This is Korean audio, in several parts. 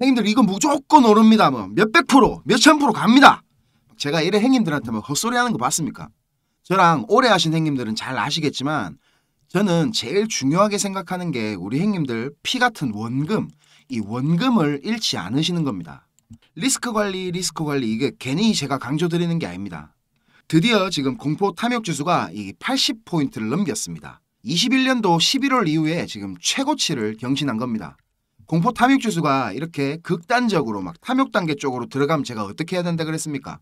형님들 이거 무조건 오릅니다. 뭐 몇백 프로, 몇천 프로 갑니다. 제가 이래 형님들한테 뭐 헛소리 하는 거 봤습니까? 저랑 오래 하신 형님들은 잘 아시겠지만 저는 제일 중요하게 생각하는 게 우리 형님들 피 같은 원금, 이 원금을 잃지 않으시는 겁니다. 리스크 관리 이게 괜히 제가 강조드리는 게 아닙니다. 드디어 지금 공포 탐욕 지수가 이 80포인트를 넘겼습니다. 21년도 11월 이후에 지금 최고치를 경신한 겁니다. 공포 탐욕 지수가 이렇게 극단적으로 막 탐욕 단계 쪽으로 들어가면 제가 어떻게 해야 된다 그랬습니까?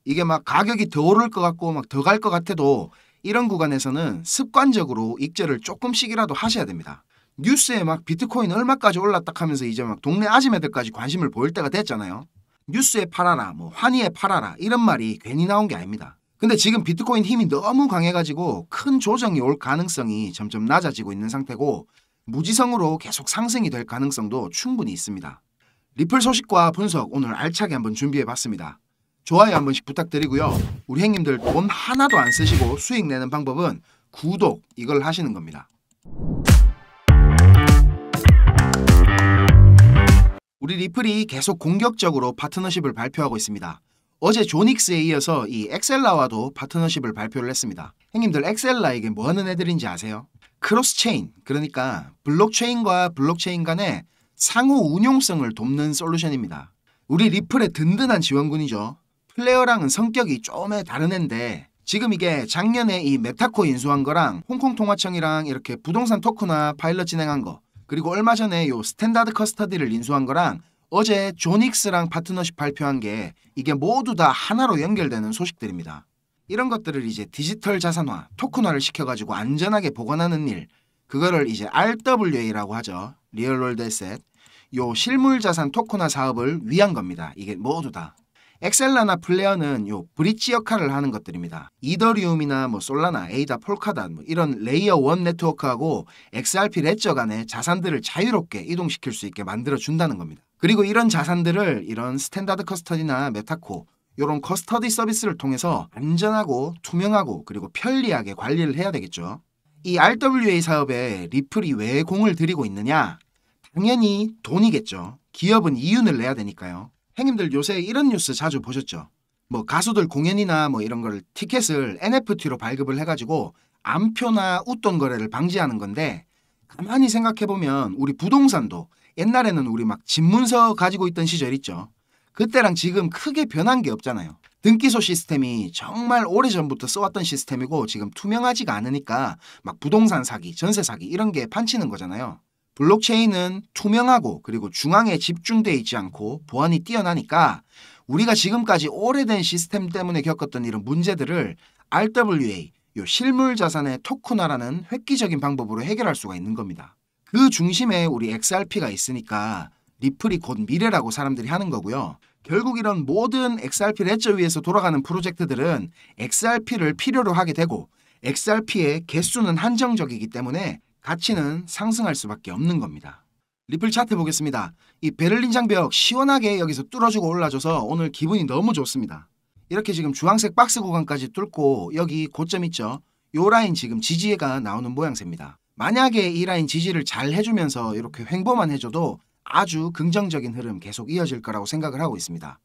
이게 막 가격이 더 오를 것 같고 막 더 갈 것 같아도 이런 구간에서는 습관적으로 익절을 조금씩이라도 하셔야 됩니다. 뉴스에 막 비트코인 얼마까지 올랐다 하면서 이제 막 동네 아줌매들까지 관심을 보일 때가 됐잖아요. 뉴스에 팔아라, 뭐 환희에 팔아라 이런 말이 괜히 나온 게 아닙니다. 근데 지금 비트코인 힘이 너무 강해가지고 큰 조정이 올 가능성이 점점 낮아지고 있는 상태고 무지성으로 계속 상승이 될 가능성도 충분히 있습니다. 리플 소식과 분석 오늘 알차게 한번 준비해봤습니다. 좋아요 한 번씩 부탁드리고요. 우리 형님들 돈 하나도 안 쓰시고 수익 내는 방법은 구독 이걸 하시는 겁니다. 우리 리플이 계속 공격적으로 파트너십을 발표하고 있습니다. 어제 조닉스에 이어서 이 엑셀라와도 파트너십을 발표를 했습니다. 형님들 엑셀라 이게 뭐 하는 애들인지 아세요? 크로스체인, 그러니까 블록체인과 블록체인 간의 상호 운용성을 돕는 솔루션입니다. 우리 리플의 든든한 지원군이죠. 플레어랑은 성격이 좀 다른 애인데 지금 이게 작년에 이 메타코 인수한 거랑 홍콩 통화청이랑 이렇게 부동산 토크나 파일럿 진행한 거, 그리고 얼마 전에 요 스탠다드 커스터디를 인수한 거랑 어제 조닉스랑 파트너십 발표한 게 이게 모두 다 하나로 연결되는 소식들입니다. 이런 것들을 이제 디지털 자산화, 토큰화를 시켜가지고 안전하게 보관하는 일, 그거를 이제 RWA라고 하죠. 리얼월드 에셋. 요 실물 자산 토큰화 사업을 위한 겁니다. 이게 모두 다. 엑셀라나 플레어는 요 브릿지 역할을 하는 것들입니다. 이더리움이나 뭐 솔라나, 에이다, 폴카다 뭐 이런 레이어 1 네트워크하고 XRP 레저 간의 자산들을 자유롭게 이동시킬 수 있게 만들어 준다는 겁니다. 그리고 이런 자산들을 이런 스탠다드 커스터디나 메타코 이런 커스터디 서비스를 통해서 안전하고 투명하고 그리고 편리하게 관리를 해야 되겠죠. 이 RWA 사업에 리플이 왜 공을 들이고 있느냐? 당연히 돈이겠죠. 기업은 이윤을 내야 되니까요. 형님들 요새 이런 뉴스 자주 보셨죠? 뭐 가수들 공연이나 뭐 이런 걸 티켓을 NFT로 발급을 해가지고 암표나 웃돈 거래를 방지하는 건데 가만히 생각해보면 우리 부동산도 옛날에는 우리 막 집문서 가지고 있던 시절 있죠. 그때랑 지금 크게 변한 게 없잖아요. 등기소 시스템이 정말 오래전부터 써왔던 시스템이고 지금 투명하지가 않으니까 막 부동산 사기, 전세 사기 이런 게 판치는 거잖아요. 블록체인은 투명하고 그리고 중앙에 집중돼 있지 않고 보안이 뛰어나니까 우리가 지금까지 오래된 시스템 때문에 겪었던 이런 문제들을 RWA, 요 실물 자산의 토큰화라는 획기적인 방법으로 해결할 수가 있는 겁니다. 그 중심에 우리 XRP가 있으니까 리플이 곧 미래라고 사람들이 하는 거고요. 결국 이런 모든 XRP 레저 위에서 돌아가는 프로젝트들은 XRP를 필요로 하게 되고 XRP의 개수는 한정적이기 때문에 가치는 상승할 수밖에 없는 겁니다. 리플 차트 보겠습니다. 이 베를린 장벽 시원하게 여기서 뚫어주고 올라줘서 오늘 기분이 너무 좋습니다. 이렇게 지금 주황색 박스 구간까지 뚫고 여기 고점 있죠? 요 라인 지금 지지가 나오는 모양새입니다. 만약에 이 라인 지지를 잘 해주면서 이렇게 횡보만 해줘도 아주 긍정적인 흐름 계속 이어질 거라고 생각을 하고 있습니다.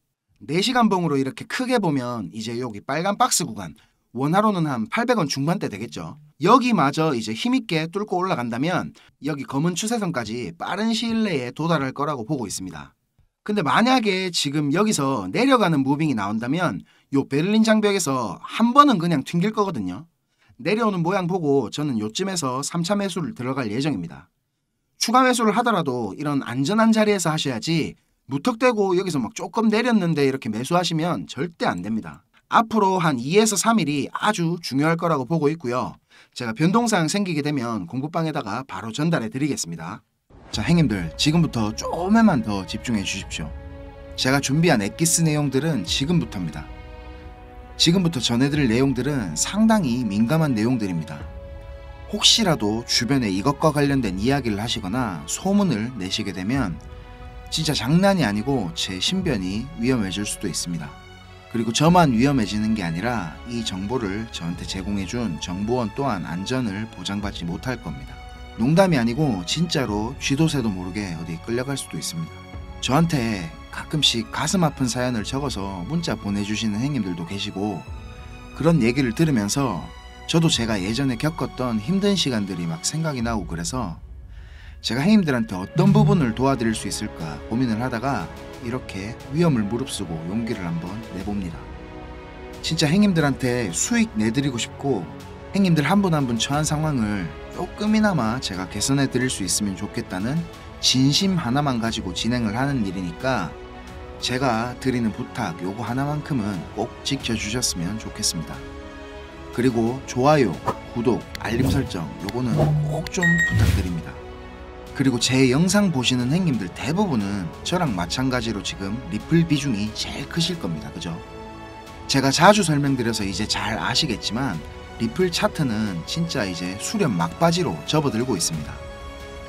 4시간 봉으로 이렇게 크게 보면 이제 여기 빨간 박스 구간 원화로는 한 800원 중반대 되겠죠. 여기마저 이제 힘있게 뚫고 올라간다면 여기 검은 추세선까지 빠른 시일 내에 도달할 거라고 보고 있습니다. 근데 만약에 지금 여기서 내려가는 무빙이 나온다면 요 베를린 장벽에서 한 번은 그냥 튕길 거거든요. 내려오는 모양 보고 저는 요쯤에서 3차 매수를 들어갈 예정입니다. 추가 매수를 하더라도 이런 안전한 자리에서 하셔야지 무턱대고 여기서 막 조금 내렸는데 이렇게 매수하시면 절대 안 됩니다. 앞으로 한 2에서 3일이 아주 중요할 거라고 보고 있고요. 제가 변동사항 생기게 되면 공부방에다가 바로 전달해 드리겠습니다. 자, 형님들 지금부터 조금만 더 집중해 주십시오. 제가 준비한 엑기스 내용들은 지금부터입니다. 지금부터 전해드릴 내용들은 상당히 민감한 내용들입니다. 혹시라도 주변에 이것과 관련된 이야기를 하시거나 소문을 내시게 되면 진짜 장난이 아니고 제 신변이 위험해질 수도 있습니다. 그리고 저만 위험해지는 게 아니라 이 정보를 저한테 제공해준 정보원 또한 안전을 보장받지 못할 겁니다. 농담이 아니고 진짜로 쥐도 새도 모르게 어디 끌려갈 수도 있습니다. 저한테 가끔씩 가슴 아픈 사연을 적어서 문자 보내주시는 행님들도 계시고, 그런 얘기를 들으면서 저도 제가 예전에 겪었던 힘든 시간들이 막 생각이 나고, 그래서 제가 행님들한테 어떤 부분을 도와드릴 수 있을까 고민을 하다가 이렇게 위험을 무릅쓰고 용기를 한번 내봅니다. 진짜 행님들한테 수익 내드리고 싶고, 행님들 한 분 한 분 처한 상황을 조금이나마 제가 개선해 드릴 수 있으면 좋겠다는 진심 하나만 가지고 진행을 하는 일이니까 제가 드리는 부탁 요거 하나만큼은 꼭 지켜주셨으면 좋겠습니다. 그리고 좋아요, 구독, 알림 설정 요거는 꼭 좀 부탁드립니다. 그리고 제 영상 보시는 행님들 대부분은 저랑 마찬가지로 지금 리플 비중이 제일 크실 겁니다. 그죠? 제가 자주 설명드려서 이제 잘 아시겠지만 리플 차트는 진짜 이제 수렴 막바지로 접어들고 있습니다.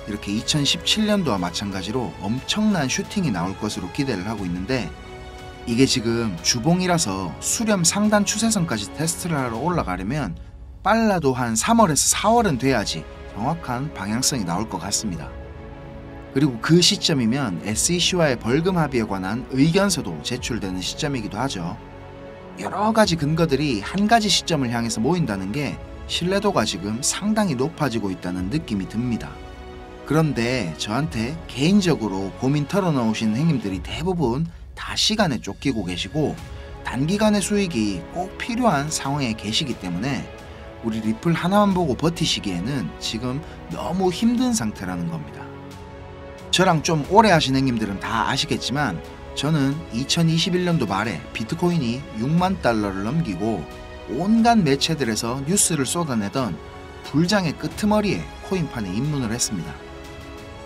이렇게 2017년도와 마찬가지로 엄청난 슈팅이 나올 것으로 기대를 하고 있는데, 이게 지금 주봉이라서 수렴 상단 추세선까지 테스트를 하러 올라가려면 빨라도 한 3월에서 4월은 돼야지 정확한 방향성이 나올 것 같습니다. 그리고 그 시점이면 SEC와의 벌금 합의에 관한 의견서도 제출되는 시점이기도 하죠. 여러 가지 근거들이 한 가지 시점을 향해서 모인다는 게 신뢰도가 지금 상당히 높아지고 있다는 느낌이 듭니다. 그런데 저한테 개인적으로 고민 털어놓으신 행님들이 대부분 다 시간에 쫓기고 계시고 단기간의 수익이 꼭 필요한 상황에 계시기 때문에 우리 리플 하나만 보고 버티시기에는 지금 너무 힘든 상태라는 겁니다. 저랑 좀 오래 하신 행님들은 다 아시겠지만 저는 2021년도 말에 비트코인이 6만 달러를 넘기고 온갖 매체들에서 뉴스를 쏟아내던 불장의 끄트머리에 코인판에 입문을 했습니다.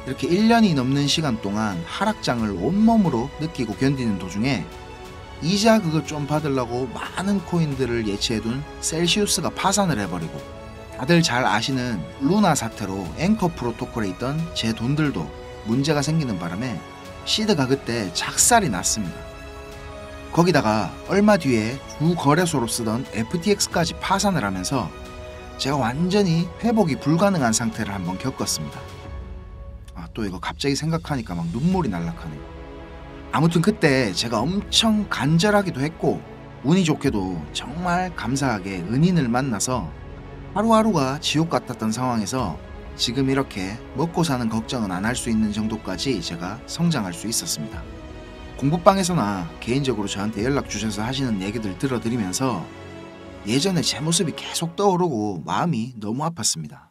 이렇게 1년이 넘는 시간 동안 하락장을 온몸으로 느끼고 견디는 도중에 이자 그거 좀 받으려고 많은 코인들을 예치해둔 셀시우스가 파산을 해버리고, 다들 잘 아시는 루나 사태로 앵커 프로토콜에 있던 제 돈들도 문제가 생기는 바람에 시드가 그때 작살이 났습니다. 거기다가 얼마 뒤에 주 거래소로 쓰던 FTX까지 파산을 하면서 제가 완전히 회복이 불가능한 상태를 한번 겪었습니다. 또 이거 갑자기 생각하니까 막 눈물이 날락하네요. 아무튼 그때 제가 엄청 간절하기도 했고 운이 좋게도 정말 감사하게 은인을 만나서 하루하루가 지옥 같았던 상황에서 지금 이렇게 먹고 사는 걱정은 안 할 수 있는 정도까지 제가 성장할 수 있었습니다. 공부방에서나 개인적으로 저한테 연락 주셔서 하시는 얘기들 들어드리면서 예전에 제 모습이 계속 떠오르고 마음이 너무 아팠습니다.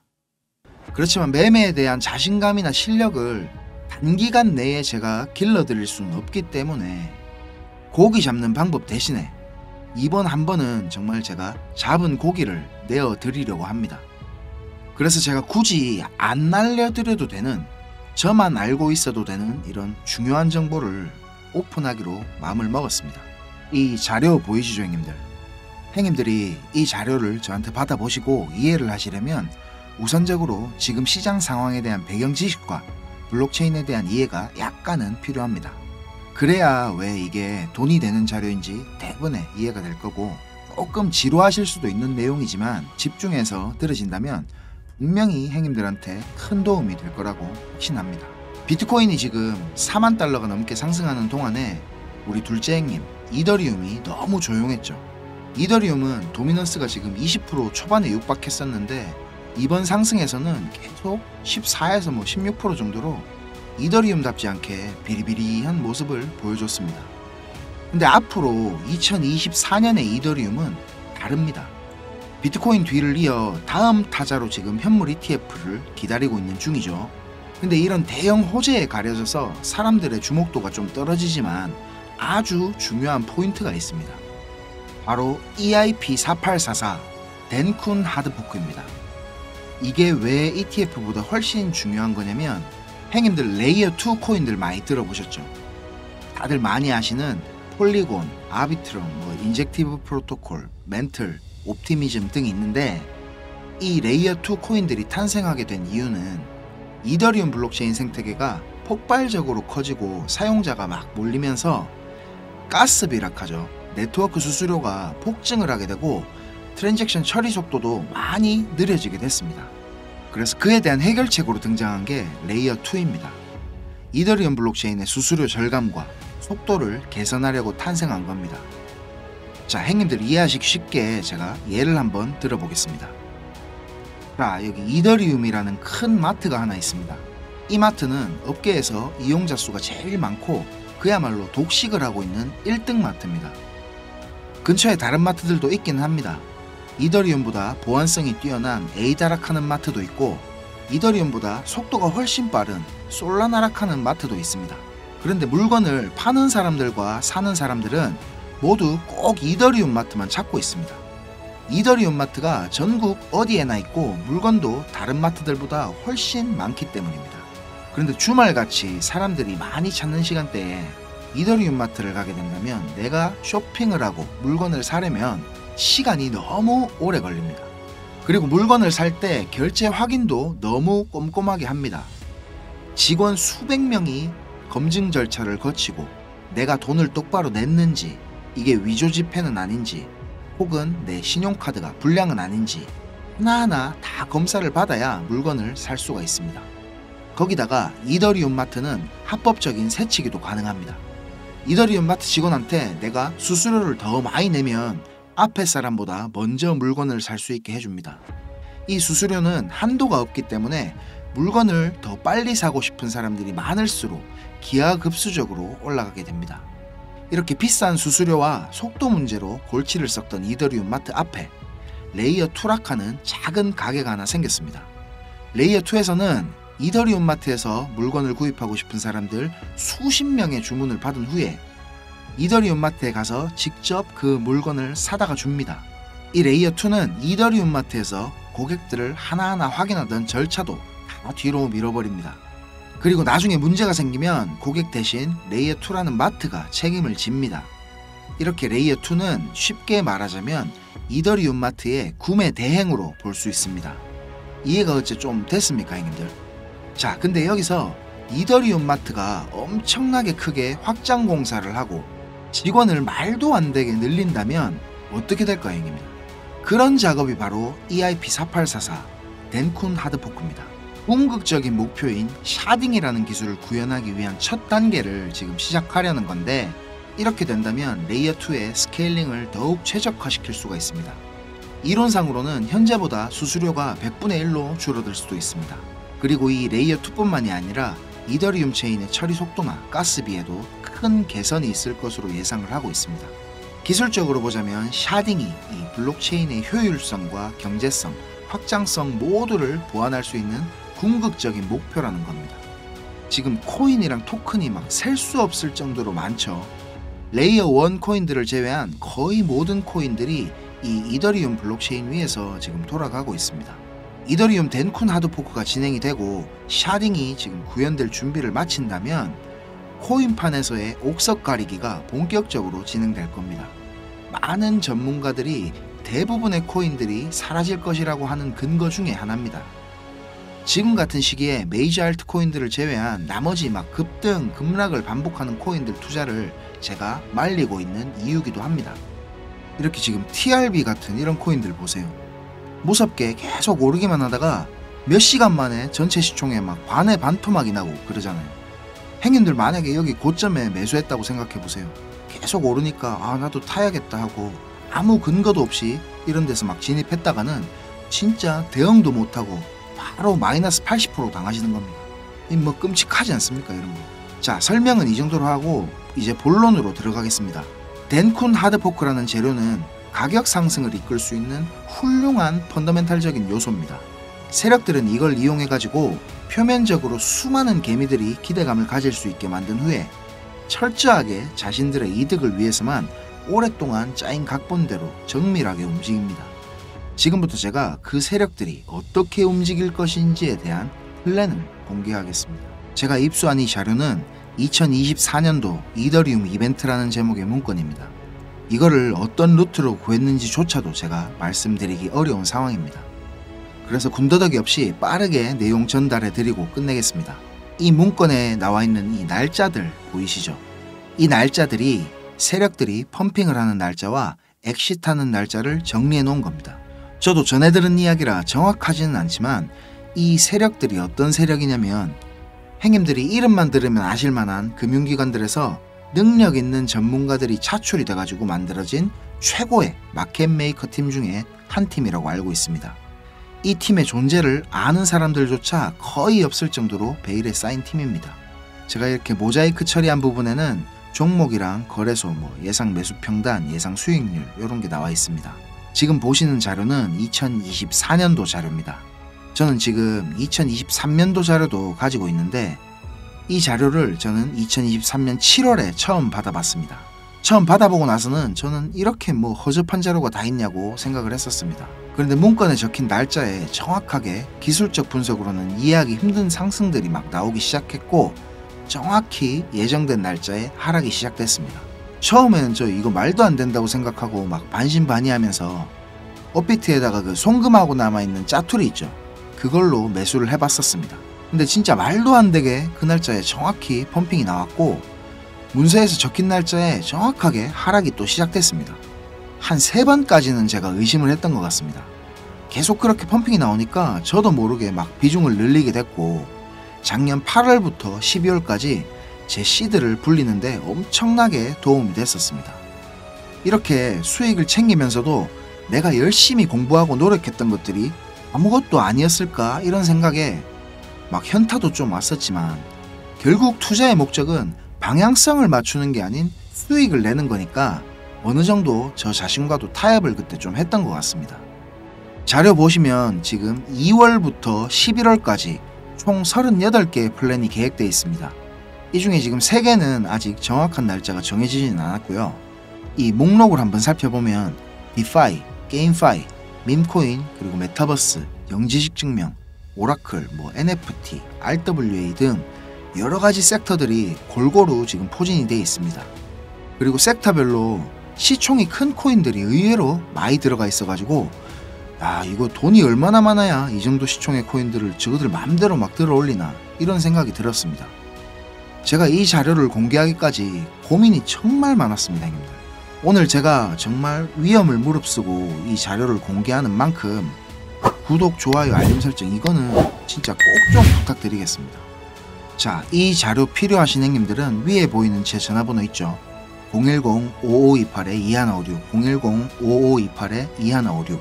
그렇지만 매매에 대한 자신감이나 실력을 단기간 내에 제가 길러드릴 수는 없기 때문에 고기 잡는 방법 대신에 이번 한 번은 정말 제가 잡은 고기를 내어드리려고 합니다. 그래서 제가 굳이 안 날려드려도 되는, 저만 알고 있어도 되는 이런 중요한 정보를 오픈하기로 마음을 먹었습니다. 이 자료 보이시죠, 형님들? 형님들이 이 자료를 저한테 받아보시고 이해를 하시려면 우선적으로 지금 시장 상황에 대한 배경 지식과 블록체인에 대한 이해가 약간은 필요합니다. 그래야 왜 이게 돈이 되는 자료인지 대부분의 이해가 될 거고, 조금 지루하실 수도 있는 내용이지만 집중해서 들으신다면 분명히 행님들한테 큰 도움이 될 거라고 확신합니다. 비트코인이 지금 4만 달러가 넘게 상승하는 동안에 우리 둘째 행님 이더리움이 너무 조용했죠. 이더리움은 도미넌스가 지금 20% 초반에 육박했었는데 이번 상승에서는 계속 14에서 16% 정도로 이더리움답지 않게 비리비리한 모습을 보여줬습니다. 근데 앞으로 2024년의 이더리움은 다릅니다. 비트코인 뒤를 이어 다음 타자로 지금 현물 ETF를 기다리고 있는 중이죠. 근데 이런 대형 호재에 가려져서 사람들의 주목도가 좀 떨어지지만 아주 중요한 포인트가 있습니다. 바로 EIP4844 덴쿤 하드포크입니다. 이게 왜 ETF보다 훨씬 중요한 거냐면, 행님들 레이어2 코인들 많이 들어보셨죠? 다들 많이 아시는 폴리곤, 아비트럼, 인젝티브 프로토콜, 멘틀, 옵티미즘 등이 있는데, 이 레이어2 코인들이 탄생하게 된 이유는 이더리움 블록체인 생태계가 폭발적으로 커지고 사용자가 막 몰리면서 가스 비락하죠. 네트워크 수수료가 폭증을 하게 되고 트랜잭션 처리 속도도 많이 느려지게 됐습니다. 그래서 그에 대한 해결책으로 등장한 게 레이어2입니다. 이더리움 블록체인의 수수료 절감과 속도를 개선하려고 탄생한 겁니다. 자, 형님들 이해하시기 쉽게 제가 예를 한번 들어보겠습니다. 자, 여기 이더리움이라는 큰 마트가 하나 있습니다. 이 마트는 업계에서 이용자 수가 제일 많고 그야말로 독식을 하고 있는 1등 마트입니다. 근처에 다른 마트들도 있기는 합니다. 이더리움보다 보안성이 뛰어난 에이다락하는 마트도 있고 이더리움보다 속도가 훨씬 빠른 솔라나락하는 마트도 있습니다. 그런데 물건을 파는 사람들과 사는 사람들은 모두 꼭 이더리움 마트만 찾고 있습니다. 이더리움 마트가 전국 어디에나 있고 물건도 다른 마트들보다 훨씬 많기 때문입니다. 그런데 주말같이 사람들이 많이 찾는 시간대에 이더리움 마트를 가게 된다면 내가 쇼핑을 하고 물건을 사려면 시간이 너무 오래 걸립니다. 그리고 물건을 살 때 결제 확인도 너무 꼼꼼하게 합니다. 직원 수백 명이 검증 절차를 거치고 내가 돈을 똑바로 냈는지, 이게 위조 지폐는 아닌지, 혹은 내 신용카드가 불량은 아닌지 하나하나 다 검사를 받아야 물건을 살 수가 있습니다. 거기다가 이더리움 마트는 합법적인 세치기도 가능합니다. 이더리움 마트 직원한테 내가 수수료를 더 많이 내면 앞에 사람보다 먼저 물건을 살 수 있게 해줍니다. 이 수수료는 한도가 없기 때문에 물건을 더 빨리 사고 싶은 사람들이 많을수록 기하급수적으로 올라가게 됩니다. 이렇게 비싼 수수료와 속도 문제로 골치를 썩던 이더리움 마트 앞에 레이어 2락하는 작은 가게가 하나 생겼습니다. 레이어 2에서는 이더리움 마트에서 물건을 구입하고 싶은 사람들 수십 명의 주문을 받은 후에 이더리움 마트에 가서 직접 그 물건을 사다가 줍니다. 이 레이어 2는 이더리움 마트에서 고객들을 하나하나 확인하던 절차도 다 뒤로 밀어버립니다. 그리고 나중에 문제가 생기면 고객 대신 레이어 2라는 마트가 책임을 집니다. 이렇게 레이어 2는 쉽게 말하자면 이더리움 마트의 구매 대행으로 볼 수 있습니다. 이해가 어째 좀 됐습니까, 형님들? 자, 근데 여기서 이더리움 마트가 엄청나게 크게 확장 공사를 하고 직원을 말도 안 되게 늘린다면 어떻게 될까요, 형님들? 그런 작업이 바로 EIP4844 덴쿤 하드포크입니다. 궁극적인 목표인 샤딩이라는 기술을 구현하기 위한 첫 단계를 지금 시작하려는 건데, 이렇게 된다면 레이어 2의 스케일링을 더욱 최적화시킬 수가 있습니다. 이론상으로는 현재보다 수수료가 100분의 1로 줄어들 수도 있습니다. 그리고 이 레이어 2뿐만이 아니라 이더리움 체인의 처리 속도나 가스비에도 큰 개선이 있을 것으로 예상을 하고 있습니다. 기술적으로 보자면 샤딩이 이 블록체인의 효율성과 경제성, 확장성 모두를 보완할 수 있는 궁극적인 목표라는 겁니다. 지금 코인이랑 토큰이 막 셀 수 없을 정도로 많죠. 레이어 1 코인들을 제외한 거의 모든 코인들이 이 이더리움 블록체인 위에서 지금 돌아가고 있습니다. 이더리움 덴쿤 하드포크가 진행이 되고 샤딩이 지금 구현될 준비를 마친다면 코인판에서의 옥석 가리기가 본격적으로 진행될 겁니다. 많은 전문가들이 대부분의 코인들이 사라질 것이라고 하는 근거 중에 하나입니다. 지금 같은 시기에 메이저 알트 코인들을 제외한 나머지 막 급등, 급락을 반복하는 코인들 투자를 제가 말리고 있는 이유기도 합니다. 이렇게 지금 TRB 같은 이런 코인들 보세요. 무섭게 계속 오르기만 하다가 몇 시간 만에 전체 시총에 막 반의 반토막이 나고 그러잖아요. 행인들 만약에 여기 고점에 매수했다고 생각해보세요. 계속 오르니까 아 나도 타야겠다 하고 아무 근거도 없이 이런 데서 막 진입했다가는 진짜 대응도 못하고 바로 마이너스 80% 당하시는 겁니다. 뭐 끔찍하지 않습니까, 이런 거. 자, 설명은 이 정도로 하고 이제 본론으로 들어가겠습니다. 덴쿤 하드포크라는 재료는 가격 상승을 이끌 수 있는 훌륭한 펀더멘탈적인 요소입니다. 세력들은 이걸 이용해가지고 표면적으로 수많은 개미들이 기대감을 가질 수 있게 만든 후에 철저하게 자신들의 이득을 위해서만 오랫동안 짜인 각본대로 정밀하게 움직입니다. 지금부터 제가 그 세력들이 어떻게 움직일 것인지에 대한 플랜을 공개하겠습니다. 제가 입수한 이 자료는 2024년도 이더리움 이벤트라는 제목의 문건입니다. 이거를 어떤 루트로 구했는지조차도 제가 말씀드리기 어려운 상황입니다. 그래서 군더더기 없이 빠르게 내용 전달해 드리고 끝내겠습니다. 이 문건에 나와 있는 이 날짜들 보이시죠? 이 날짜들이 세력들이 펌핑을 하는 날짜와 엑시트하는 날짜를 정리해 놓은 겁니다. 저도 전해 들은 이야기라 정확하지는 않지만 이 세력들이 어떤 세력이냐면 행님들이 이름만 들으면 아실만한 금융기관들에서 능력 있는 전문가들이 차출이 돼가지고 만들어진 최고의 마켓 메이커 팀 중에 한 팀이라고 알고 있습니다. 이 팀의 존재를 아는 사람들조차 거의 없을 정도로 베일에 쌓인 팀입니다. 제가 이렇게 모자이크 처리한 부분에는 종목이랑 거래소, 예상 매수 평단, 예상 수익률 이런 게 나와 있습니다. 지금 보시는 자료는 2024년도 자료입니다. 저는 지금 2023년도 자료도 가지고 있는데 이 자료를 저는 2023년 7월에 처음 받아봤습니다. 처음 받아보고 나서는 저는 이렇게 허접한 자료가 다 있냐고 생각을 했었습니다. 그런데 문건에 적힌 날짜에 정확하게 기술적 분석으로는 이해하기 힘든 상승들이 막 나오기 시작했고 정확히 예정된 날짜에 하락이 시작됐습니다. 처음에는 저 이거 말도 안 된다고 생각하고 막 반신반의하면서 업비트에다가 그 송금하고 남아있는 짜투리 있죠. 그걸로 매수를 해봤었습니다. 근데 진짜 말도 안 되게 그 날짜에 정확히 펌핑이 나왔고 문서에서 적힌 날짜에 정확하게 하락이 또 시작됐습니다. 한 3번까지는 제가 의심을 했던 것 같습니다. 계속 그렇게 펌핑이 나오니까 저도 모르게 막 비중을 늘리게 됐고 작년 8월부터 12월까지 제 시드를 불리는데 엄청나게 도움이 됐었습니다. 이렇게 수익을 챙기면서도 내가 열심히 공부하고 노력했던 것들이 아무것도 아니었을까 이런 생각에 막 현타도 좀 왔었지만 결국 투자의 목적은 방향성을 맞추는 게 아닌 수익을 내는 거니까 어느 정도 저 자신과도 타협을 그때 좀 했던 것 같습니다. 자료 보시면 지금 2월부터 11월까지 총 38개의 플랜이 계획되어 있습니다. 이 중에 지금 3개는 아직 정확한 날짜가 정해지지는 않았고요. 이 목록을 한번 살펴보면 디파이, 게임파이, 밈코인, 그리고 메타버스, 영지식 증명, 오라클, NFT, RWA 등 여러가지 섹터들이 골고루 지금 포진이 되어 있습니다. 그리고 섹터별로 시총이 큰 코인들이 의외로 많이 들어가 있어가지고 이거 돈이 얼마나 많아야 이 정도 시총의 코인들을 저거들 마음대로 막 들어올리나 이런 생각이 들었습니다. 제가 이 자료를 공개하기까지 고민이 정말 많았습니다, 형님들. 오늘 제가 정말 위험을 무릅쓰고 이 자료를 공개하는 만큼 구독, 좋아요, 알림 설정 이거는 진짜 꼭 좀 부탁드리겠습니다. 자, 이 자료 필요하신 형님들은 위에 보이는 제 전화번호 있죠. 010-5528-2156, 010-5528-2156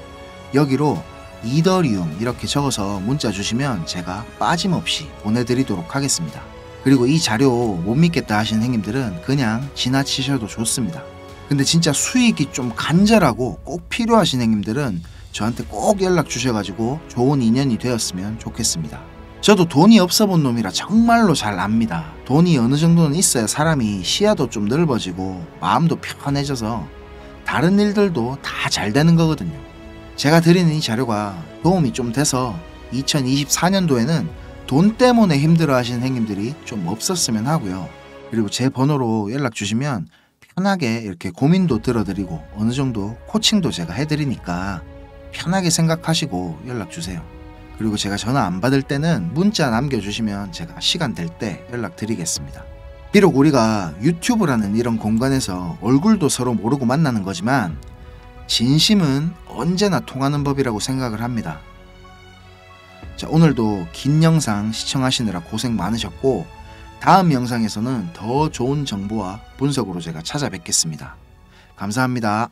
여기로 이더리움 이렇게 적어서 문자 주시면 제가 빠짐없이 보내드리도록 하겠습니다. 그리고 이 자료 못 믿겠다 하시는 형님들은 그냥 지나치셔도 좋습니다. 근데 진짜 수익이 좀 간절하고 꼭 필요하신 형님들은 저한테 꼭 연락 주셔가지고 좋은 인연이 되었으면 좋겠습니다. 저도 돈이 없어 본 놈이라 정말로 잘 압니다. 돈이 어느 정도는 있어야 사람이 시야도 좀 넓어지고 마음도 편해져서 다른 일들도 다 잘 되는 거거든요. 제가 드리는 이 자료가 도움이 좀 돼서 2024년도에는 돈 때문에 힘들어 하시는 형님들이 좀 없었으면 하고요. 그리고 제 번호로 연락 주시면 편하게 이렇게 고민도 들어드리고 어느 정도 코칭도 제가 해드리니까 편하게 생각하시고 연락 주세요. 그리고 제가 전화 안 받을 때는 문자 남겨주시면 제가 시간 될 때 연락드리겠습니다. 비록 우리가 유튜브라는 이런 공간에서 얼굴도 서로 모르고 만나는 거지만 진심은 언제나 통하는 법이라고 생각을 합니다. 자, 오늘도 긴 영상 시청하시느라 고생 많으셨고 다음 영상에서는 더 좋은 정보와 분석으로 제가 찾아뵙겠습니다. 감사합니다.